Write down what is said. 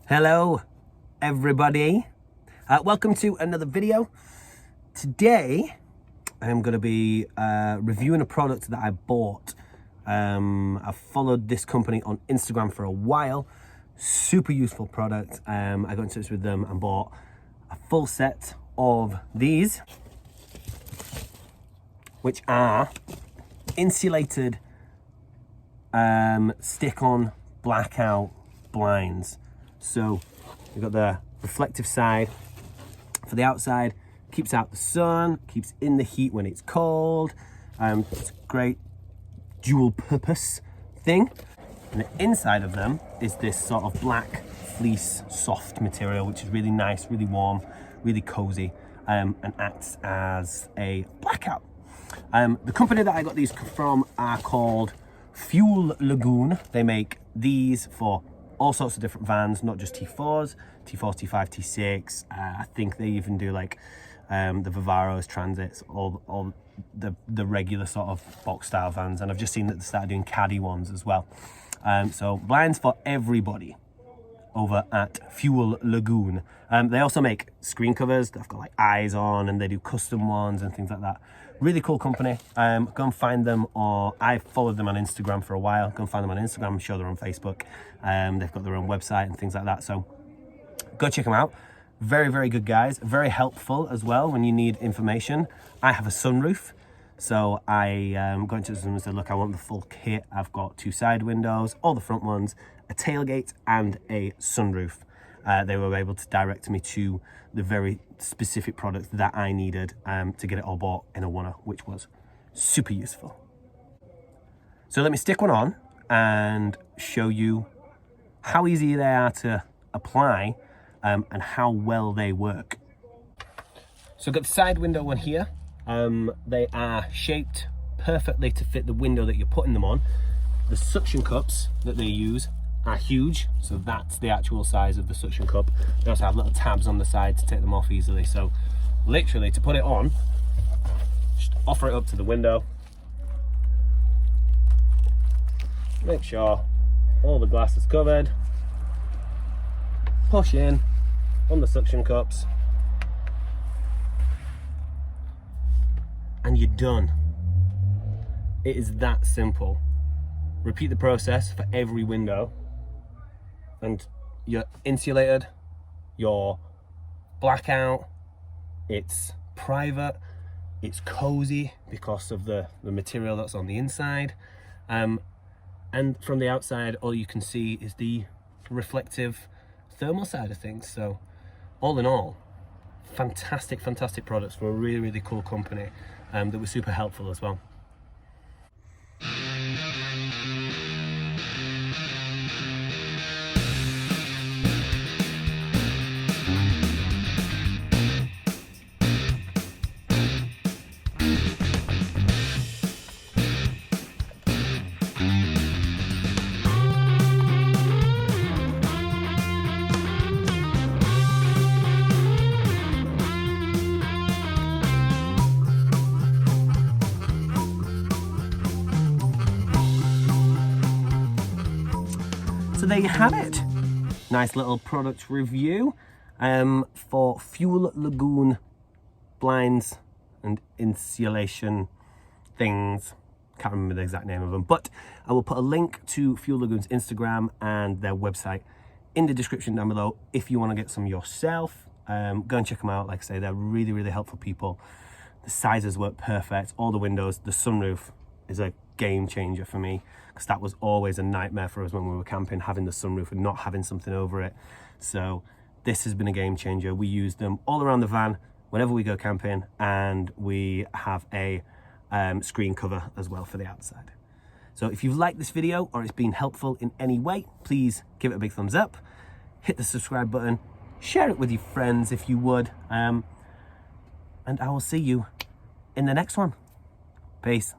Hello everybody, welcome to another video. Today I'm going to be reviewing a product that I bought. I've followed this company on Instagram for a while. Super useful product. I got in touch with them and bought a full set of these, which are insulated stick-on blackout blinds. So we've got the reflective side for the outside, keeps out the sun, keeps in the heat when it's cold. It's a great dual purpose thing. And the inside of them is this sort of black fleece soft material, which is really nice, really warm, really cozy, and acts as a blackout. The company that I got these from are called Fuel Lagoon. They make these for all sorts of different vans, not just T4s, T4, T5, T6. I think they even do like the Vivaros, Transits, all the regular sort of box style vans. And I've just seen that they started doing caddy ones as well. So blinds for everybody over at Fuel Lagoon. They also make screen covers that have got like eyes on, and they do custom ones and things like that. Really cool company. Go and find them, or I followed them on Instagram for a while. Go and find them on Instagram. I'm sure they're on Facebook. They've got their own website and things like that. So go check them out. Very, very good guys. Very helpful as well when you need information. I have a sunroof. So I got into them and said, look, I want the full kit. I've got 2 side windows, all the front ones, a tailgate and a sunroof. They were able to direct me to the very specific product that I needed to get it all bought in a one-er, which was super useful. So let me stick one on and show you how easy they are to apply and how well they work. So I've got the side window one here. They are shaped perfectly to fit the window that you're putting them on. The suction cups that they use are huge, so that's the actual size of the suction cup. They also have little tabs on the side to take them off easily. So literally, to put it on, just offer it up to the window, make sure all the glass is covered, push in on the suction cups, and you're done. It is that simple. Repeat the process for every window, and you're insulated, you're blackout, it's private, it's cozy because of the material that's on the inside, and from the outside all you can see is the reflective thermal side of things. So all in all, fantastic products from a really, really cool company that was super helpful as well. So there you have it. Nice little product review for Fuel Lagoon blinds and insulation things. Can't remember the exact name of them, but I will put a link to Fuel Lagoon's Instagram and their website in the description down below if you want to get some yourself. Go and check them out. Like I say, they're really, really helpful people. The sizes work perfect. All the windows, the sunroof is a game changer for me, because that was always a nightmare for us when we were camping, having the sunroof and not having something over it. So this has been a game changer. We use them all around the van whenever we go camping, and we have a screen cover as well for the outside. So if you've liked this video or it's been helpful in any way, please give it a big thumbs up, hit the subscribe button, share it with your friends if you would, and I will see you in the next one. Peace.